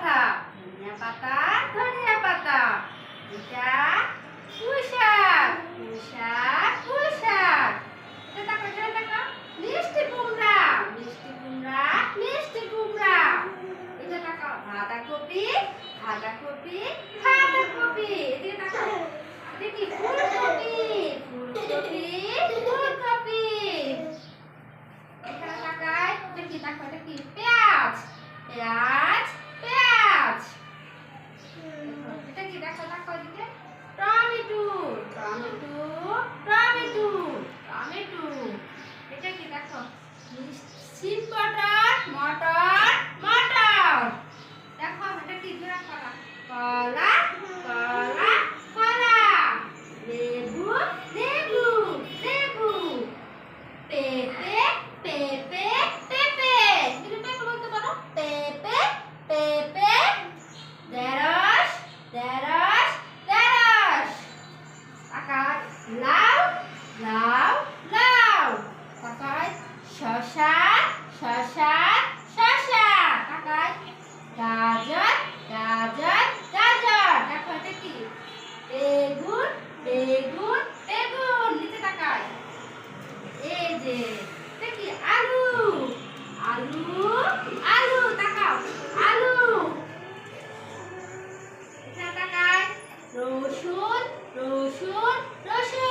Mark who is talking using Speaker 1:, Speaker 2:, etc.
Speaker 1: পাতা, ধনিয়া পাতা, ধনিয়া পাতা। এটা পুঁই শাক, পুঁই শাক, পুঁই শাক। এটা দেখো, মিষ্টি কুমড়া, মিষ্টি কুমড়া, মিষ্টি কুমড়া। এটা দেখো বাঁধাকপি, বাঁধাকপি, বাঁধাকপি। এদিকে দেখো, এটা কি ফুলকপি, ফুলকপি, ফুলকপি। এখানে তাকাই, এটা কি দেখো, এটা কি পেঁয়াজ, পেঁয়াজ, পেঁয়াজ। এটা কি দেখো, দেখো এদিকে টমেটো, টমেটো, টমেটো, টমেটো। এটা কি দেখো, সিম মটর, মটর, মটর। দেখো এটা কি জোড়া কলা, কলা, কলা, কলা। লেবু, লেবু, লেবু। পেঁপে, পেঁপে, পেঁপে। তুমি পেঁপে বলতে পারো, পেঁপে, পেঁপে। ঢেঁড়স, ঢেঁড়স, ঢেঁড়স। তাকাই লাউ, লাউ, লাউ। তাকাই শসা, শসা, শসা। তাকাই গাজর, গাজর, গাজর। দেখো এটা কি বেগুন, বেগুন, বেগুন। নিচে তাকাই, এই যে এটা কি আলু, আলু, আলু। তাকাও আলু। এখানে তাকাই রসুন, রসুন, রসুন।